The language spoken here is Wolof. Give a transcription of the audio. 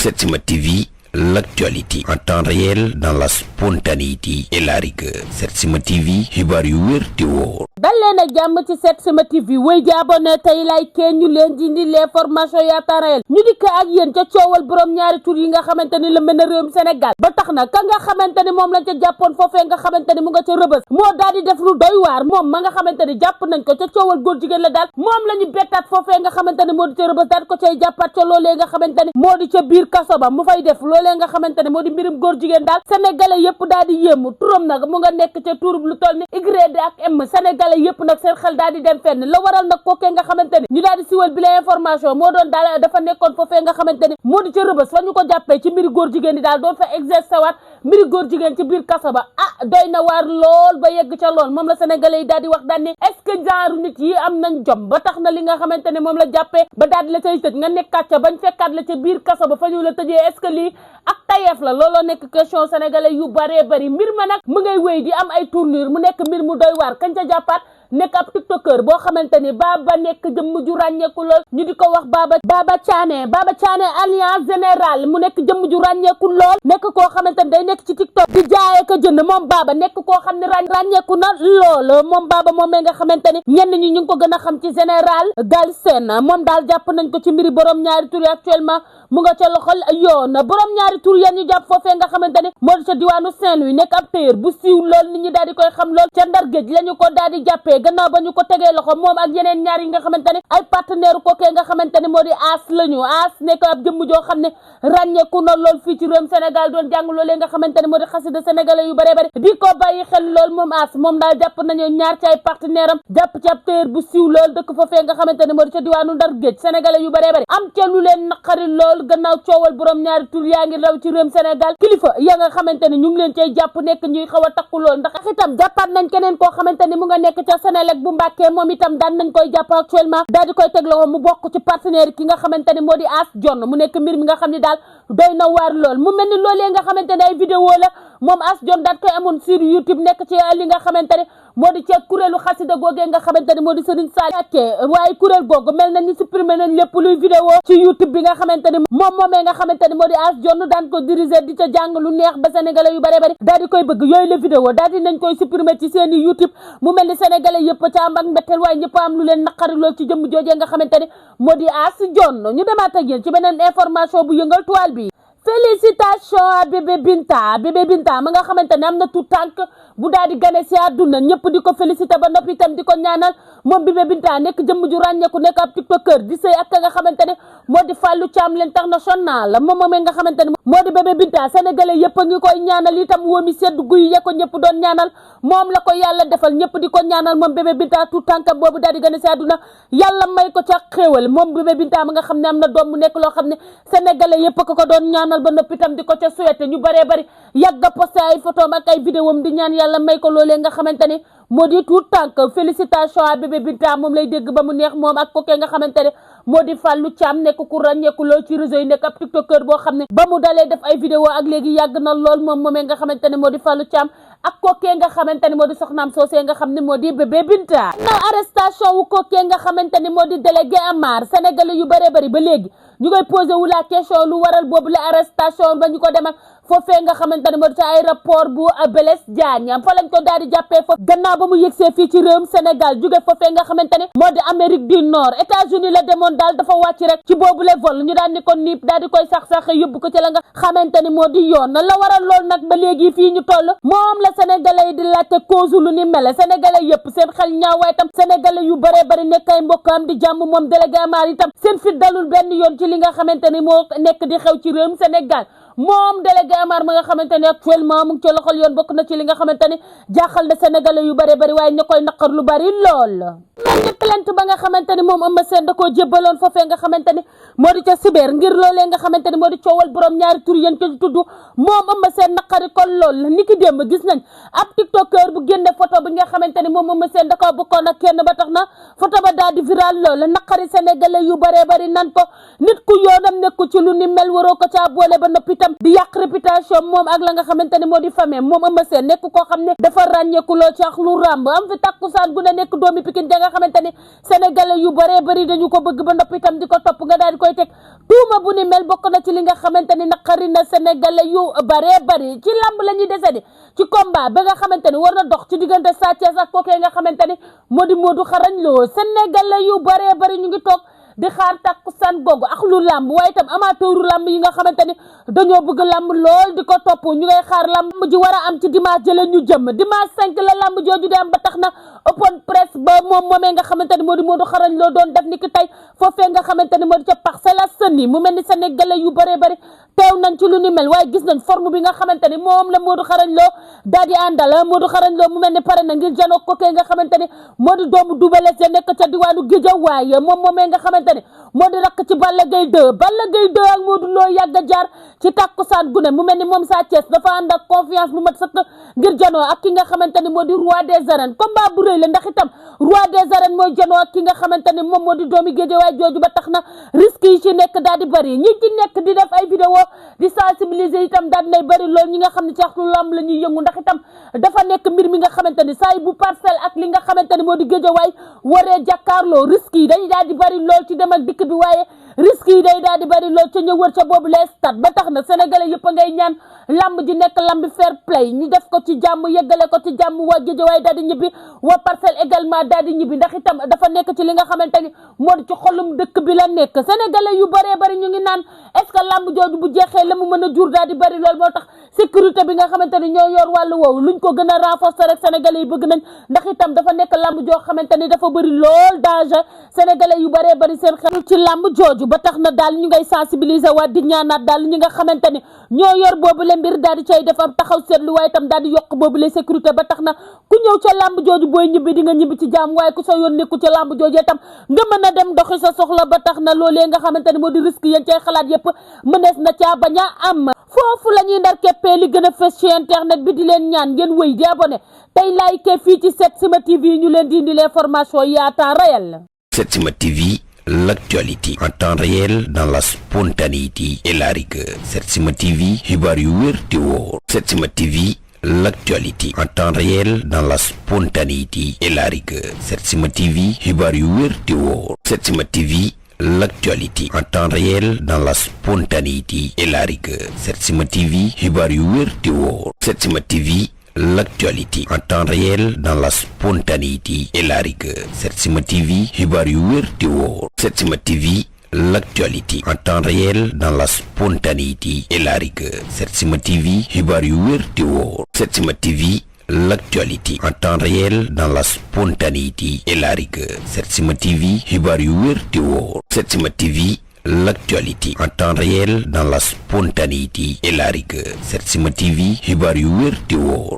Setsima TV, l'actualité en temps réel dans la spontanéité et la rigueur. Setsima TV, xibaar yu wér te wóor. dal leen ak jàmm ci Setsima TV wéy di abonné tey like ñu leen di indi l'information yaa temps réel ñu dikk ak yéen ca coowal borom ñaari tur yi nga xamante ni la mën a réewum Sénégal ba tax na ka nga xamante ni moom lañ ca jàppoon foofee nga xamante ni mu nga ca rëbës moo daal di def lu doy waar moom ma nga xamante ni jàpp nañ ko ca coowal góor jigéen la daal moom la ñu bettaat foofee nga xamante ni moo di ca rëbës daal ko cay jàppaat ca loolee nga xamante ni moo di ca biir kaso ba mu fay def loolee nga xamante ni moo di mbirum góor jigéen daal sénégalais yëpp daal di yéemu turam nag mu nga nekk ca turub lu toll ni Y ak M sénégalais yëpp nag seen xel daal di dem fenn la waral nag kookee nga xamante ni ñu daal di siwal bi la information moo doon daal dafa nekkoon foofee nga xamante ni moo di ca rëbës fa ñu ko jàppee ci mbiri góor jigéen yi daal doon fa exercer waat mbiri góor jigéen ci biir kaso ba doy na waar lool ba yegg ca lool moom la sénégalais yi daal di wax daal ni est-ce que genre nit yi am nañ jom ba tax na li nga xamante ni moom la jàppee ba daal di la cay tëj nga nekkaat ca bañ fekkaat la ca biir kaso ba fa ñu la tëjee est-ce que lii ak tayeef la looloo nekk question sénégalais yu baree bari mbir ma nag mu ngay wéy di am ay tournure mu nekk mbir mu doy waar kañ ca jàppaat nekk ab tiktoker boo xamante ni Baba nekk jëmm ju ràññeeku lool ñu di ko wax Baba Thiané alliance générale mu nekk jëmm ju ràññeeku lool nekk koo xamante ni day nekk ci tiktok di jaayee ko jënd moom Baba nekk koo xam ne ràññeeku na lool moom Baba moom nga xamante ni ñenn ñi ñu ngi ko gën a xam ci général Galsen moom daal jàpp nañ ko ci mbiri borom ñaari tur yi actuellement mu nga ca loxol yoon borom ñaari tur yeen ñu jàpp foofee nga xamante ni moo di ca diwaanu Saint-Louis nekk ab téer bu siiw lool nit ñi daal di koy xam lool ca Ndar géej lañu ko daal di jàppee gannaaw ba ñu ko tegee loxo moom ak yeneen ñaar yi nga xamante ne ay partenaire kookee nga xamante ne moo di As lañu As nekk ab jëmm joo xam ne ràññeeku na lool fii ci réewum Sénégal doon jàng loolee nga xamante ne moo di xasida sénégalais yu bare bare di ko bàyyi xel lool moom As moom daal jàpp nañu ñaar ci ay partenaire am jàpp ci ab téer bu siiw lool dëkk foofee nga xamante ne moo di ca diwaanu Ndar géej sénégalais yu bare bare am ca lu leen naqari lool gannaaw coowal borom ñaari tur yaa ngi raw ci réewum Sénégal kilifa ya nga xamante ne ñu ngi leen cay jàpp nekk ñuy xaw a takku lool ndax itam jàppaat nañ keneen koo xamante ne mu nga nekk ca Sénélec bu Mbàkke moom itam daan nañ koy jàpp actuellement daal di koy teg loxo mu bokk ci partenaire ki nga xamante ne moo di As John mu nekk mbir mi nga xam ne daal doy na waar lool mu mel ni loolee nga xamante ne ay vidéo la moom As John daal koy amoon sur YouTube nekk ci li nga xamante ne moo di ca kuréelu xasida googee nga xamante ne moo di Serigne Saliou waaye kuréel googu mel na ni supprimer nañ lépp luy vidéo ci YouTube bi nga xamante ne moom moomee nga xamante ne moo di As John daan ko diriger di ca jàng lu neex ba sénégalais yu bare bari daal di koy bëgg yooyu la vidéo daal di nañ koy supprimer ci seeni YouTube mu mel ni sénégalais yëpp ca am ak mbetteel waaye ñëpp am lu leen naqari lool ci jëmm joojee nga xamante ne moo di As John ñu demaat ak yéen ci beneen information bu yëngal toile bi félicitations à bébé Binta ma nga xamante ne am na tout tànk bu daal di gane si àdduna ñëpp di ko félicité ba noppi itam di ko ñaanal moom bébé Binta nekk jëmm ju ràññeeku nekk ab tiktoker di sëy ak nga xamante ne moo di Fallou Thiam l'international moom moomee nga xamante ne moo di bébé Binta sénégalais yëpp a ngi koy ñaanal itam wóomi sedd guy ya ko ñëpp doon ñaanal moom la ko yàlla defal ñëpp di ko ñaanal moom bébé Binta tout tànk boobu daal di gane si àdduna yàlla may ko ca xéewal moom bébé Binta ma nga xam ne am na doom mu nekk loo xam ne sénégalais yëpp ko doon ñaanal ba noppi itam di ko ca souhaité ñu baree bari yàgg a posté ay photom ak ay vidéom di ñaan yàlla may ko loolee nga xamante ni moo di tout tànk félicitations à bébé Binta moom lay dégg ba mu neex moom ak kookee nga xamante ne moo di Fallou Thiam nekk ku ràññeeku lool ci réseau yi nekk ab tiktoker boo xam ne ba mu dalee def ay vidéo ak léegi yàgg na lool moom moomee nga xamante ne moo di Fallou Thiam ak kookee nga xamante ne moo di soxnaam soosee nga xam ne moo di bébé Binta na arrestation wu kookee nga xamante ne moo di délégué Amar sénégalais yu bare bari ba léegi ñu koy posé wu la question lu waral boobu la arrestation ba ñu ko demal foofee nga xamante ne moo di ci aéroport bu Blaise Diagne fa lañ ko daal di jàppee foofu gannaaw ba mu yëgsee fii ci réewum Sénégal jóge foofee nga xamante ne moo di Amérique du Nord États-Unis la demoon daal dafa wàcc rek ci boobu le vol ñu daal ni ko niip daal di koy sax-saxe yóbbu ko ci la nga xamante ni moo di yoon la waral lool nag ba léegi fii ñu toll moom la sénégalais yi di laajte cause lu ni mel sénégalais yëpp seen xel ñaaw waaye tam sénégalais yu bare bari nekk ay mbokkam di jàmm moom délégué Amar itam seen fit dalul benn yoon ci li nga xamante ni moo nekk di xew ci réewum Sénégal moom délégué Amar ma nga xamante ne actuellement mu ngi ci loxol yoon bokk na ci li nga xamante ne jaaxal na sénégalais yu bare bari waaye ña koy naqar lu bari lool mel ni plainte ba nga xamante ni moom Eumeu Sène da koo jébbaloon foofee nga xamante ni moo di ca cyber ngir loolee nga xamante ni moo di coowal borom ñaari tur yéen ko tudd moom Eumeu Sène naqari kon lool ni ki démb gis nañ ab tiktoker bu génne photo bi nga xamante ni moom Eumeu Sène da koo bokkoon ak kenn ba tax na photo ba daal di viral lool naqari sénégalais yu bare bari nan ko nit ku yoonam nekku ci lu ni mel waroo ko caa boole ba noppi itam di yàq réputation moom ak la nga xamante ni moo di famille moom Eumeu Sène nekk koo xam ne dafa ràññeeku loo ci ak lu ràmb am fi takkusaan gu ne nekk doomi Pikine da nga xamante ni sénégalais yu bëree bëri dañu ko bëgg ba noppi itam di ko topp nga daal di koy teg tuuma bu ni mel bokk na ci li nga xamante ni naqari na sénégalais yu bëree bëri ci lamb la ñuy desedi ci combat ba nga xamante ni war na dox ci diggante Sa Thiès ak kookee nga xamante ni moo di Modou Xarañ Lo sénégalais yu bëree bëri ñu ngi toog di xaar takkusaan googu ak lu lamb waaye itam amateuru lamb yi nga xamante ni dañoo bëgg lamb lool di ko topp ñu ngay xaar lamb ji war a am ci dimanche jëlee ñu jëm dimanche 5 la lamb jooju di am ba tax na open press ba moom moomee nga xamante ni moo di Modou Xarañ Lo doon def ni ki tey foofee nga xamante ni moo di ca Parcelles Assainies mu mel ni sénégalais yu bëree bëri teew nañ ci lu ni mel waaye gis nañ forme bi nga xamante ni moom la Modou Xarañ Lo daal di àndal Modou Xarañ Lo mu mel ni pare na ngir janoo kookee nga xamante ni moo di doomu Double Less nekk ca diwaanu Guédiawaye moom moomee nga xamante ni moo di rakk ci Balla Gaye 2 ak Modou Lo yàgg a jaar ci takkusaan gu ne mu mel ni moom Sa Thiès dafa ànd ak confiance bu mat sëkk ngir janoo ak ki nga xamante ni moo di roi des arènes combat bu rëy la ndax itam roi des arènes mooy janoo ak ki nga xamante ni moom moo di doomi Guédiawaye jooju ba tax na risque yi ci nekk daal di bëri ñi ci nekk di def ay vidéo di sensibiliser itam daal di nay bëri loolu ñi nga xam ne ci axlu lamb la ñuy yëngu ndax itam dafa nekk mbir mi nga xamante ni saa yi bu Parcelles ak li nga xamante ni moo di Guédiawaye waree jàkkaarloo risque yi dañuy daal di bëri lool ci dem ak dikk bi waaye risque yi day daal di bëri lool ca ñëw wër ca boobu les stade ba tax na sénégalais yëpp a ngay ñaan lamb ji nekk lamb fair play ñu def ko ci jàmm yeggale ko ci jàmm waa Guédiawaye daal di ñibbi waa Parcelles également daal di ñibbi ndax itam dafa nekk ci li nga xamante ni moo di ci xolum dëkk bi la nekk sénégalais yu bëree bëri ñu ngi naan est-ce que lamb jooju bu jeexee la mu mën a jur daal di bëri lool moo tax sécurité bi nga xamante ni ñoo yor wàllu woowu luñ ko gën a renforcer rek sénégalais yi bëgg nañ ndax itam dafa nekk lamb joo xamante ni dafa bëri lool danger sénégalais yu bëree bëri seen xel ci lamb jooju ba tax na daal ñu ngay sensibiliser waa di ñaanaat daal ñi nga xamante ni ñoo yor boobu le mbir daal di cay def am taxaw seetlu waaye itam daal di yokk boobu le sécurité ba tax na ku ñëw ca lamb jooju booy ñibbi di nga ñibbi ci jàmm waaye ku soo yoon nekku ca lamb jooju itam nga mën a dem doxi sa soxla ba tax na loolee nga xamante ni moo di risque yéen cay xalaat yëpp mënees na caa bañ a am foofu la ñuy ndar keppee li gën a fës ci internet bi di leen ñaan ngeen wëy di abonné tey like fii ci Setsima TV ñu leen di indi l'information yi à temps réel. Setsima TV, l'actualité en temps réel dans la spontanéité et la rigueur. Setsima TV, xibaar yu wér te wóor. Setsima TV, l'actualité en temps réel dans la spontanéité et la rigueur. Setsima TV, xibaar yu wér te wóor. Setsima TV, l'actualité en temps réel dans la spontanéité et la rigueur. Setsima TV, xibaar yu wér te wóor. Setsima TV, l'actualité en temps réel dans la spontanéité et la rigueur. Setsima TV, xibaar yu wér te wóor. Setsima TV, l'actualité en temps réel dans la spontanéité et la rigueur. Setsima TV, xibaar yu wér te wóor. Setsima TV, l'actualité en temps réel dans la spontanéité et la rigueur. Setsima TV, xibaar yu wér te wóor. Setsima TV, l'actualité en temps réel dans la spontanéité et la rigueur. Setsima TV, xibaar yu wér te wóor.